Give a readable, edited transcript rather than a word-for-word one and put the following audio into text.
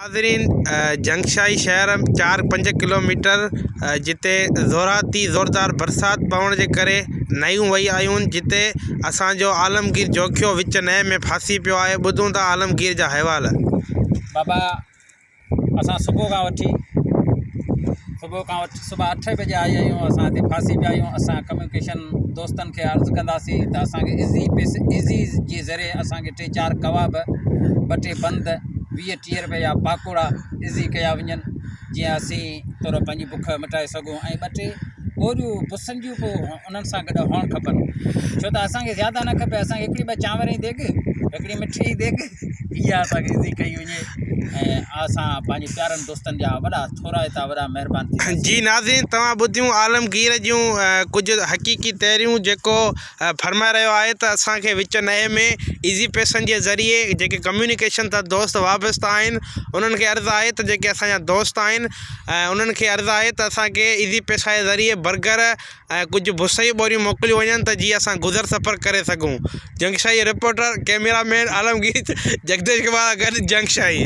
नाज़रीन, जंगशाही शहर 4-5 किलोमीटर जिते ज़ोरदार बरसात पवण जे करे नयूं वही आयूं जिते असांजो आलमगीर जोखियो विच नए में फांसी पियो आहे। ॿुधूं था आलमगीर जा अहवाल। बाबा असां सुबुह सुबह 8 बजे आई आहियूं। असां हिते फांसी पिया आहियूं। असां कम्यूनिकेशन दोस्तनि खे अर्ज़ु कंदासीं त असांखे इज़ी जे ज़रिए असांखे 3-4 कबाब 2-3 बंद 20-30 रुपए जा पाकोड़ा इज़ी कया वञनि जीअं असीं थोरो पंहिंजी बुख मिटाए सघूं ऐं 2-3 ॿोरियूं भुसनि जूं पोइ उन्हनि सां गॾु हुअणु खपनि, छो त असांखे ज़्यादा न खपे। असांखे हिकिड़ी 2 चांवर जी देॻ, हिकिड़ी मिठी जी देॻ, इहा असांखे इज़ी कई वञे ऐं असां पंहिंजे प्यारनि दोस्तनि जा वॾा थोरा हितां वॾा महिरबानी थी। जी नाज़रीन, तव्हां ॿुधियूं आलमगीर जूं कुझु हक़ीक़ी तहरियूं जेको फरमाए रहियो आहे त असांखे विच नए में इज़ी पैसनि जे ज़रिए जेके कम्यूनिकेशन था दोस्त वाबस्ता आहिनि उन्हनि खे अर्ज़ु आहे त जेके असांजा दोस्त आहिनि उन्हनि खे अर्ज़ु आहे त असांखे इज़ी पैसा जे ज़रिए बर्गर ऐं कुझु भुस जी ॿोरियूं मोकिलियूं वञनि त जीअं असां गुज़र सफ़र करे सघूं। जंगशाही रिपोर्टर कैमरामैन आलमगीर जगदीश कुमार गॾु जंगशाही।